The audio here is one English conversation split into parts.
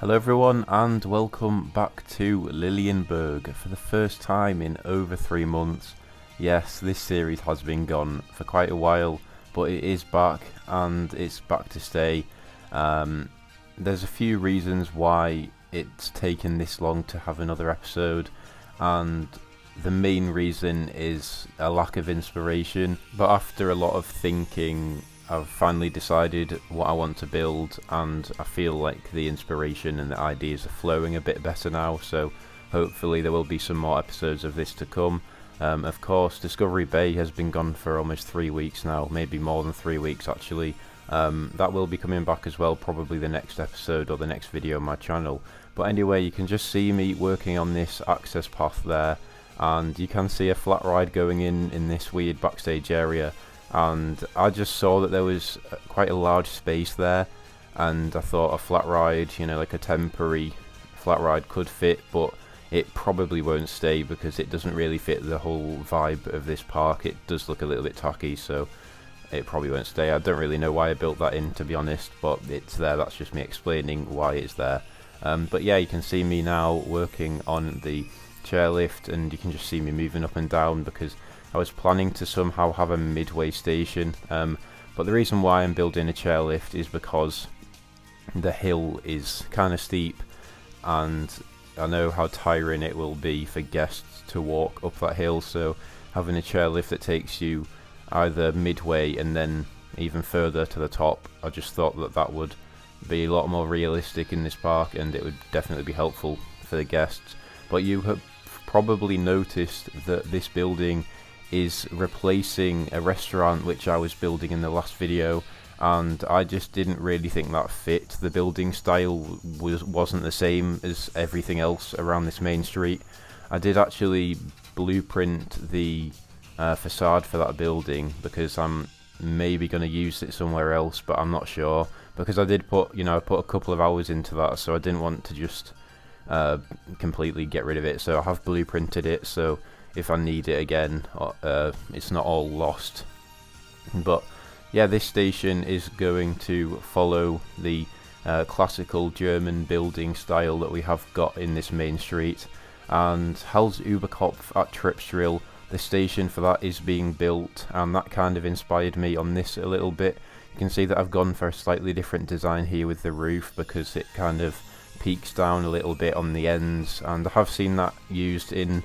Hello everyone and welcome back to Lilienburg for the first time in over 3 months. Yes, this series has been gone for quite a while, but it is back and it's back to stay. There's a few reasons why it's taken this long to have another episode, and the main reason is a lack of inspiration. But after a lot of thinking, I've finally decided what I want to build, and I feel like the inspiration and the ideas are flowing a bit better now, so hopefully there will be some more episodes of this to come. Of course, Discovery Bay has been gone for almost 3 weeks now, maybe more than 3 weeks actually. That will be coming back as well, probably the next episode or the next video on my channel. But anyway, you can just see me working on this access path there, and you can see a flat ride going in this weird backstage area. And I just saw that there was quite a large space there, and I thought a flat ride, you know, like a temporary flat ride could fit, but it probably won't stay because it doesn't really fit the whole vibe of this park. It does look a little bit tacky, so it probably won't stay. I don't really know why I built that in, to be honest, but it's there. That's just me explaining why it's there. But yeah, you can see me now working on the chairlift, and you can just see me moving up and down because I was planning to somehow have a midway station, but the reason why I'm building a chairlift is because the hill is kind of steep, and I know how tiring it will be for guests to walk up that hill, so having a chairlift that takes you either midway and then even further to the top, I just thought that that would be a lot more realistic in this park, and it would definitely be helpful for the guests. But you have probably noticed that this building is replacing a restaurant which I was building in the last video, and I just didn't really think that fit. The building style wasn't the same as everything else around this main street. I did actually blueprint the facade for that building because I'm maybe going to use it somewhere else, but I'm not sure, because I did put, I put a couple of hours into that, so I didn't want to just completely get rid of it. So I have blueprinted it, so if I need it again, it's not all lost. But yeah, this station is going to follow the classical German building style that we have got in this main street. And Hals Überkopf at Tripsdrill, the station for that is being built, and that kind of inspired me on this a little bit. You can see that I've gone for a slightly different design here with the roof because it kind of peaks down a little bit on the ends, and I have seen that used in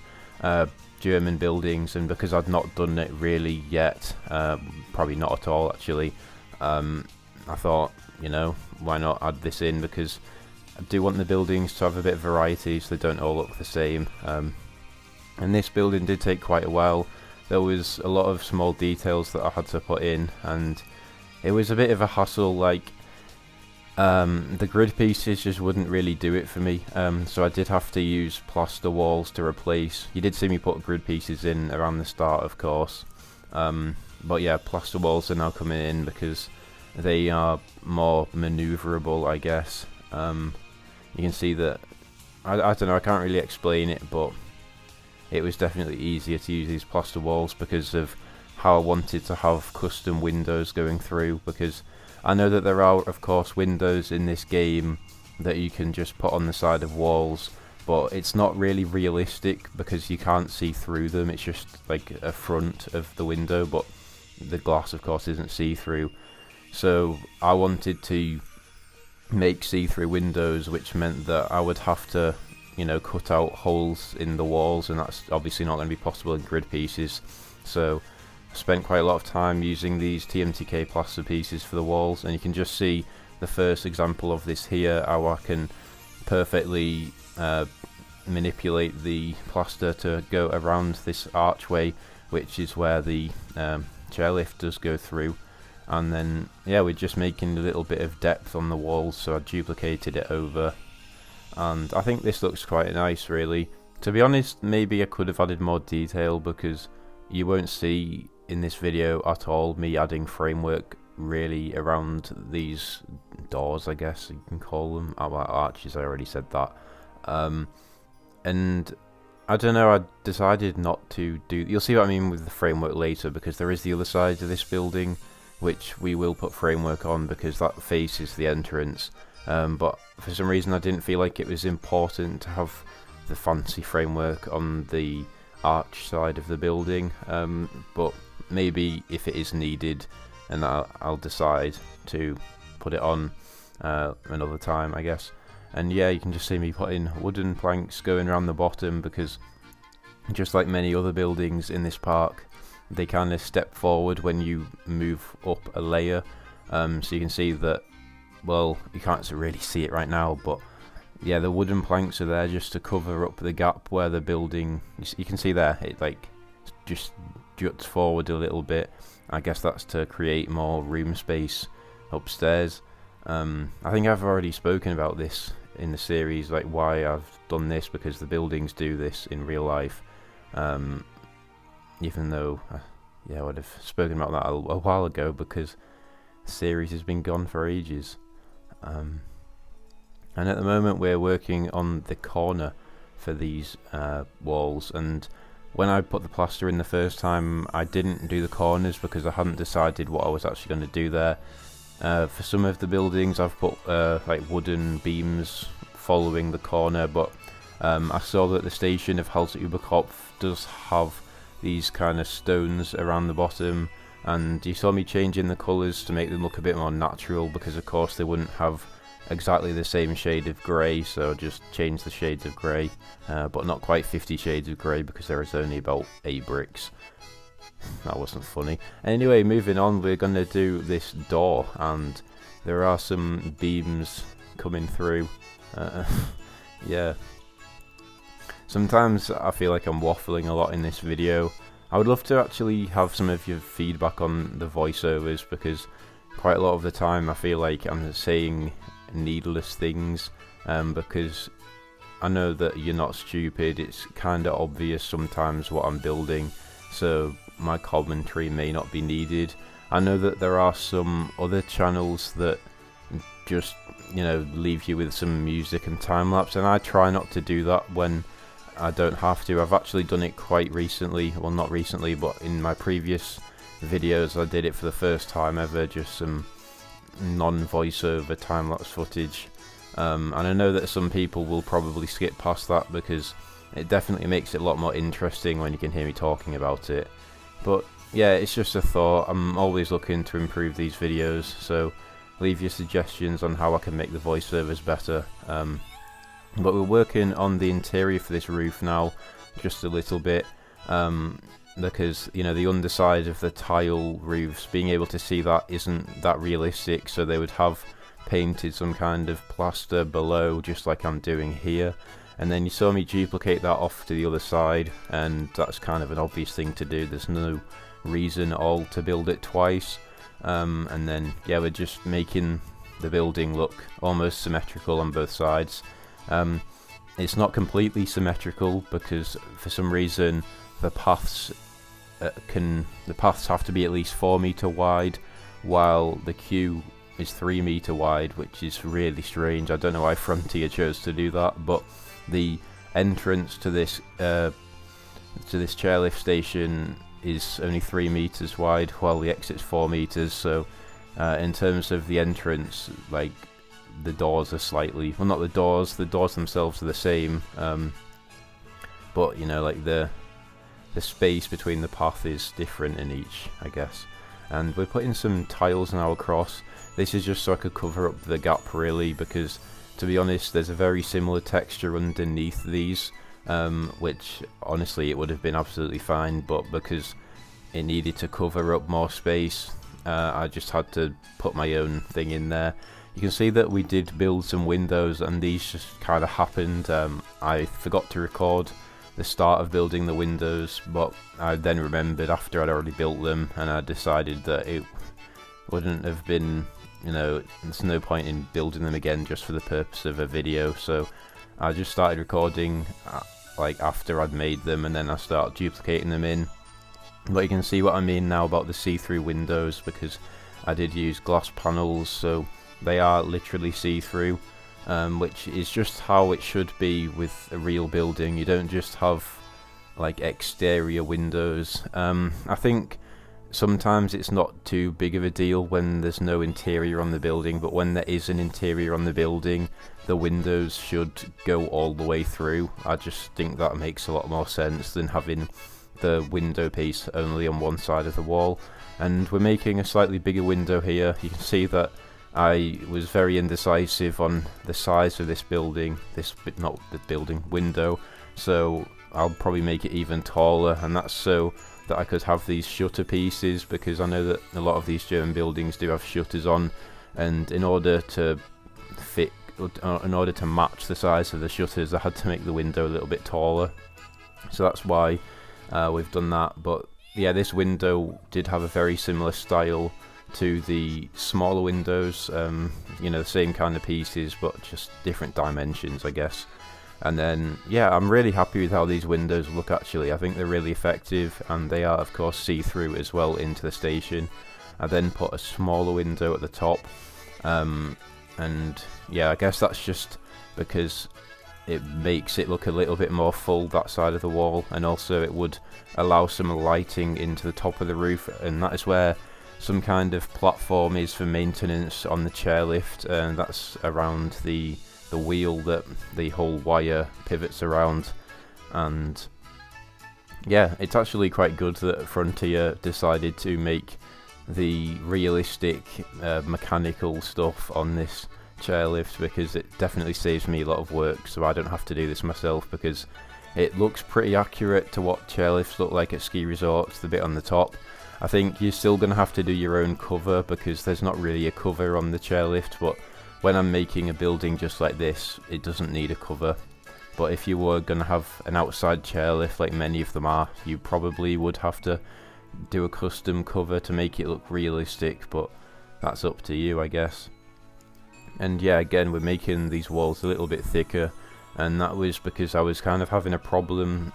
German buildings, and because I'd not done it really yet, probably not at all actually, I thought, why not add this in, because I do want the buildings to have a bit of variety so they don't all look the same. And this building did take quite a while. There was a lot of small details that I had to put in, and it was a bit of a hassle. Like the grid pieces just wouldn't really do it for me, so I did have to use plaster walls to replace. You did see me put grid pieces in around the start, of course, but yeah, plaster walls are now coming in because they are more maneuverable, I guess. You can see that, I don't know, I can't really explain it, but it was definitely easier to use these plaster walls because of how I wanted to have custom windows going through, because I know that there are, of course, windows in this game that you can just put on the side of walls, but it's not really realistic because you can't see through them. It's just like a front of the window, but the glass, of course, isn't see-through. So I wanted to make see-through windows, which meant that I would have to, cut out holes in the walls, and that's obviously not going to be possible in grid pieces. So I spent quite a lot of time using these TMTK plaster pieces for the walls, and you can just see the first example of this here, how I can perfectly manipulate the plaster to go around this archway, which is where the chairlift does go through. And then, yeah, we're just making a little bit of depth on the walls, so I duplicated it over. And I think this looks quite nice, really. To be honest, maybe I could have added more detail, because you won't see in this video at all me adding framework really around these doors, I guess you can call them. Arches, I already said that. And I don't know, I decided not to do... You'll see what I mean with the framework later, because there is the other side of this building which we will put framework on because that faces the entrance. but for some reason I didn't feel like it was important to have the fancy framework on the arch side of the building, but maybe if it is needed, and I'll decide to put it on another time, I guess. And yeah, you can just see me putting wooden planks going around the bottom, because just like many other buildings in this park, they kind of step forward when you move up a layer. So you can see that, well, you can't really see it right now, but yeah, the wooden planks are there just to cover up the gap where the building, you can see there, it like just juts forward a little bit. I guess that's to create more room space upstairs. I think I've already spoken about this in the series, like why I've done this, because the buildings do this in real life. Even though, yeah, I would have spoken about that a while ago, because the series has been gone for ages. And at the moment we're working on the corner for these walls, and when I put the plaster in the first time, I didn't do the corners because I hadn't decided what I was actually going to do there. For some of the buildings I've put like wooden beams following the corner, but I saw that the station of Halsüberkopf does have these kind of stones around the bottom, and you saw me changing the colours to make them look a bit more natural, because of course they wouldn't have exactly the same shade of grey, so just change the shades of grey, but not quite 50 shades of grey, because there is only about 8 bricks. That wasn't funny. Anyway, moving on, we're going to do this door, and there are some beams coming through. Yeah. Sometimes I feel like I'm waffling a lot in this video. I would love to actually have some of your feedback on the voiceovers, because quite a lot of the time I feel like I'm saying needless things, because I know that you're not stupid. It's kind of obvious sometimes what I'm building, so my commentary may not be needed. I know that there are some other channels that just, you know, leave you with some music and time lapse, and I try not to do that when I don't have to. I've actually done it quite recently, well, not recently, but in my previous videos I did it for the first time ever, just some non-voiceover time-lapse footage, and I know that some people will probably skip past that, because it definitely makes it a lot more interesting when you can hear me talking about it. But yeah, it's just a thought. I'm always looking to improve these videos, so leave your suggestions on how I can make the voiceovers better. But we're working on the interior for this roof now, just a little bit, because, you know, the underside of the tile roofs, being able to see that isn't that realistic, so they would have painted some kind of plaster below, just like I'm doing here. And then you saw me duplicate that off to the other side, and that's kind of an obvious thing to do. There's no reason at all to build it twice. And then, yeah, we're just making the building look almost symmetrical on both sides. It's not completely symmetrical, because for some reason the paths have to be at least 4 meter wide, while the queue is 3 meter wide, which is really strange. I don't know why Frontier chose to do that, but the entrance to this chairlift station is only 3 meters wide, while the exit's 4 meters. So in terms of the entrance, like, the doors are slightly, well, not the doors themselves are the same, but, you know, like the space between the path is different in each, I guess. And we're putting some tiles now across. This is just so I could cover up the gap, really, because to be honest, there's a very similar texture underneath these, which honestly it would have been absolutely fine, but because it needed to cover up more space, I just had to put my own thing in there. You can see that we did build some windows, and these just kind of happened. I forgot to record the start of building the windows, but I then remembered after I'd already built them, and I decided that it wouldn't have been, you know, there's no point in building them again just for the purpose of a video. So I just started recording like after I'd made them, and then I started duplicating them in. But you can see what I mean now about the see-through windows, because I did use glass panels, so they are literally see-through, which is just how it should be with a real building. You don't just have like exterior windows. I think sometimes it's not too big of a deal when there's no interior on the building, but when there is an interior on the building, the windows should go all the way through. I just think that makes a lot more sense than having the window piece only on one side of the wall. And we're making a slightly bigger window here. You can see that I was very indecisive on the size of this building, not the building, window, so I'll probably make it even taller, and that's so that I could have these shutter pieces, because I know that a lot of these German buildings do have shutters on, and in order to match the size of the shutters, I had to make the window a little bit taller. So that's why we've done that. But yeah, this window did have a very similar style to the smaller windows, you know, the same kind of pieces but just different dimensions, I guess. And then yeah, I'm really happy with how these windows look actually. I think they're really effective, and they are of course see-through as well into the station. I then put a smaller window at the top, and yeah, I guess that's just because it makes it look a little bit more full, that side of the wall, and also it would allow some lighting into the top of the roof, and that is where some kind of platform is for maintenance on the chairlift, and that's around the wheel that the whole wire pivots around. And yeah, it's actually quite good that Frontier decided to make the realistic mechanical stuff on this chairlift, because it definitely saves me a lot of work, so I don't have to do this myself, because it looks pretty accurate to what chairlifts look like at ski resorts, the bit on the top. I think you're still going to have to do your own cover, because there's not really a cover on the chairlift, but when I'm making a building just like this, it doesn't need a cover. But if you were going to have an outside chairlift like many of them are, you probably would have to do a custom cover to make it look realistic, but that's up to you, I guess. And yeah, again, we're making these walls a little bit thicker, and that was because I was kind of having a problem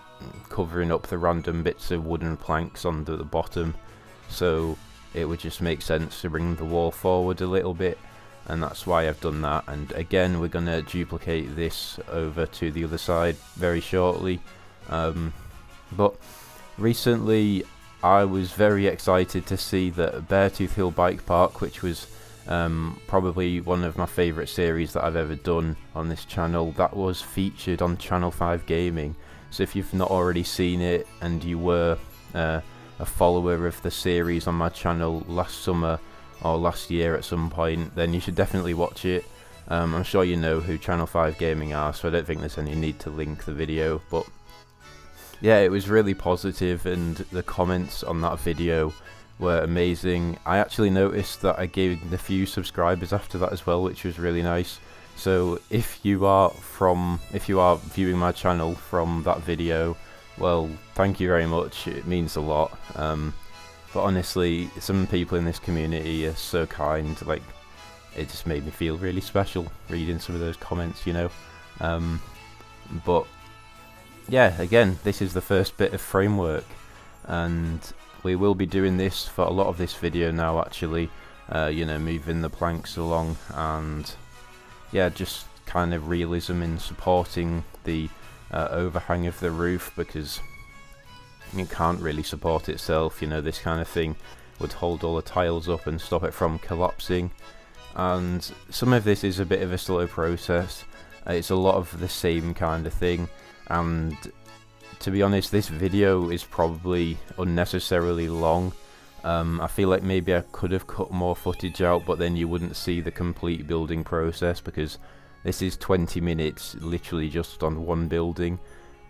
covering up the random bits of wooden planks on the bottom, so it would just make sense to bring the wall forward a little bit, and that's why I've done that. And again, we're going to duplicate this over to the other side very shortly. But recently I was very excited to see that Beartooth Hill Bike Park, which was probably one of my favourite series that I've ever done on this channel, that was featured on Channel 5 Gaming. So if you've not already seen it, and you were a follower of the series on my channel last summer or last year at some point, then you should definitely watch it. I'm sure you know who Channel 5 Gaming are, so I don't think there's any need to link the video, but yeah, it was really positive, and the comments on that video were amazing. I actually noticed that I gained a few subscribers after that as well, which was really nice. So if you are viewing my channel from that video, well, thank you very much, it means a lot. But honestly, some people in this community are so kind, like, it just made me feel really special reading some of those comments, you know. But yeah, again, this is the first bit of framework, and we will be doing this for a lot of this video now actually, you know, moving the planks along, and yeah, just kind of realism in supporting the overhang of the roof, because it can't really support itself, you know. This kind of thing would hold all the tiles up and stop it from collapsing, and some of this is a bit of a slow process. It's a lot of the same kind of thing, and to be honest, this video is probably unnecessarily long. I feel like maybe I could have cut more footage out, but then you wouldn't see the complete building process, because this is 20 minutes literally just on one building.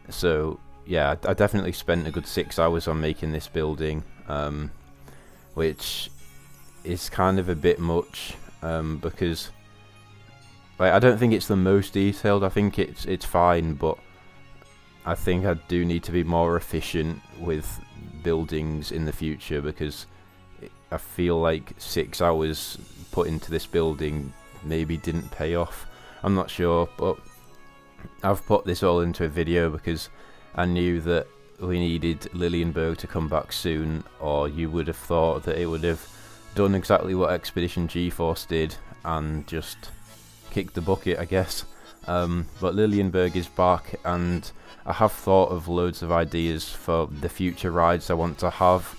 So yeah, I definitely spent a good 6 hours on making this building, which is kind of a bit much, because like, I don't think it's the most detailed. I think it's fine, but I think I do need to be more efficient with buildings in the future, because I feel like 6 hours put into this building maybe didn't pay off. I'm not sure, but I've put this all into a video because I knew that we needed Lilienburg to come back soon, or you would have thought that it would have done exactly what Expedition G-Force did and just kicked the bucket, I guess. But Lilienburg is back, and I have thought of loads of ideas for the future rides I want to have.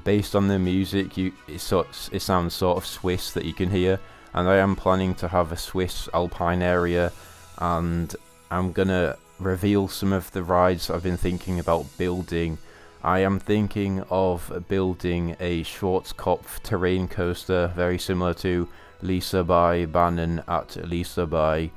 Based on the music, it sounds sort of Swiss that you can hear, and I am planning to have a Swiss alpine area, and I'm gonna reveal some of the rides I've been thinking about building. I am thinking of building a Schwarzkopf terrain coaster, very similar to Lisebergsbanen at Liseberg.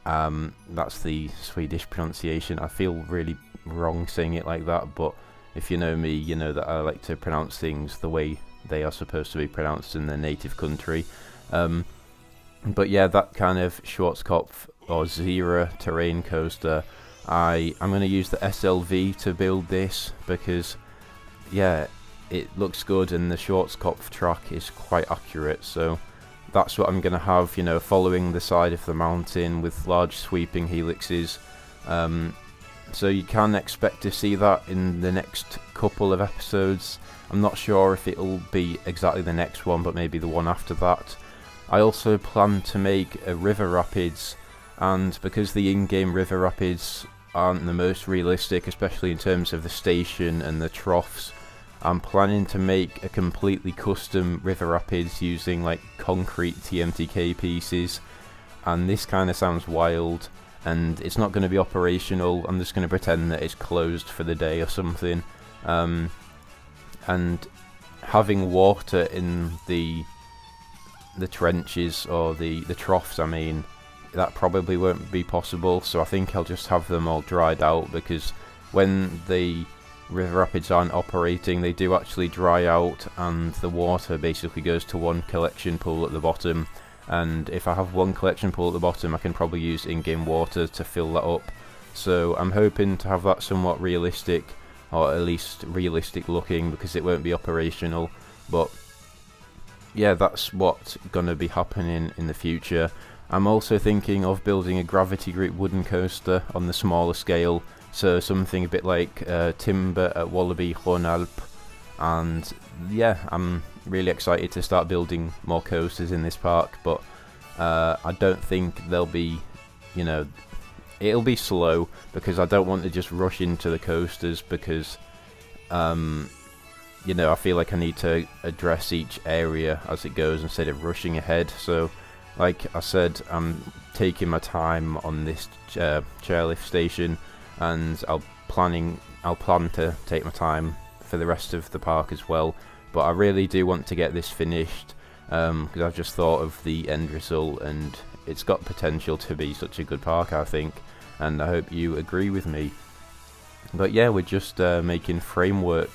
That's the Swedish pronunciation. I feel really wrong saying it like that, but if you know me, you know that I like to pronounce things the way they are supposed to be pronounced in their native country. But yeah, that kind of Schwarzkopf or Zero terrain coaster, I'm going to use the SLV to build this because, yeah, it looks good and the Schwarzkopf track is quite accurate, so that's what I'm going to have, you know, following the side of the mountain with large sweeping helixes. So you can expect to see that in the next couple of episodes. I'm not sure if it'll be exactly the next one, but maybe the one after that. I also plan to make a river rapids, and because the in-game river rapids aren't the most realistic, especially in terms of the station and the troughs, I'm planning to make a completely custom river rapids using like concrete TMTK pieces, and this kind of sounds wild, and it's not going to be operational. I'm just going to pretend that it's closed for the day or something, and having water in the trenches, or the troughs I mean, that probably won't be possible, so I think I'll just have them all dried out, because when the river rapids aren't operating, they do actually dry out, and the water basically goes to one collection pool at the bottom, and if I have one collection pool at the bottom, I can probably use in-game water to fill that up. So I'm hoping to have that somewhat realistic, or at least realistic looking, because it won't be operational. But yeah, that's what's gonna be happening in the future. I'm also thinking of building a gravity grip wooden coaster on the smaller scale, so something a bit like Timber at Wallaby Rhône-Alpes. And yeah, I'm really excited to start building more coasters in this park, but I don't think they'll be, you know, it'll be slow, because I don't want to just rush into the coasters, because you know, I feel like I need to address each area as it goes instead of rushing ahead. So like I said, I'm taking my time on this chairlift station, and I'll plan to take my time for the rest of the park as well. But I really do want to get this finished, because I've just thought of the end result, and it's got potential to be such a good park, I think, and I hope you agree with me. But yeah, we're just making framework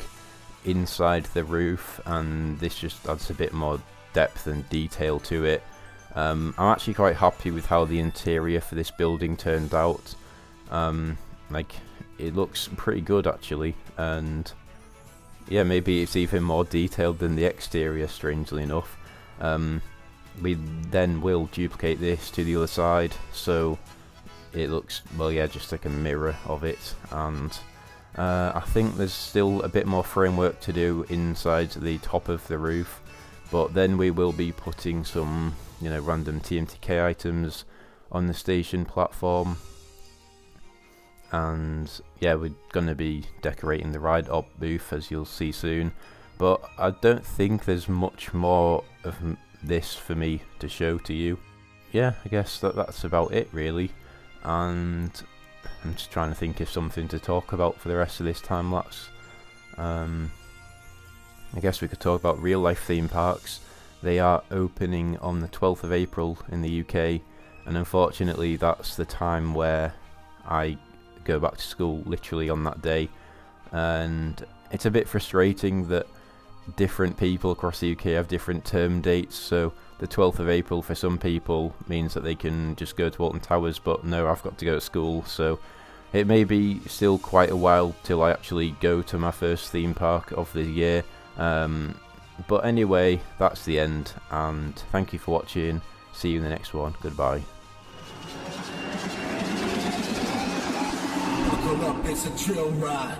inside the roof, and this just adds a bit more depth and detail to it. I'm actually quite happy with how the interior for this building turned out. Like, it looks pretty good actually, and yeah, maybe it's even more detailed than the exterior, strangely enough. We then will duplicate this to the other side, so it looks, well, yeah, just like a mirror of it. And I think there's still a bit more framework to do inside the top of the roof, but then we will be putting some, you know, random TMTK items on the station platform. And yeah, we're gonna be decorating the ride op booth, as you'll see soon, but I don't think there's much more of this for me to show to you. Yeah, I guess that's about it really, and I'm just trying to think of something to talk about for the rest of this time lapse. I guess we could talk about real life theme parks. They are opening on the 12th of April in the UK, and unfortunately that's the time where I go back to school, literally on that day, and it's a bit frustrating that different people across the UK have different term dates. So the 12th of April for some people means that they can just go to Alton Towers, but no, I've got to go to school, so it may be still quite a while till I actually go to my first theme park of the year. But anyway, that's the end, and thank you for watching. See you in the next one. Goodbye. Buckle up, it's a drill ride.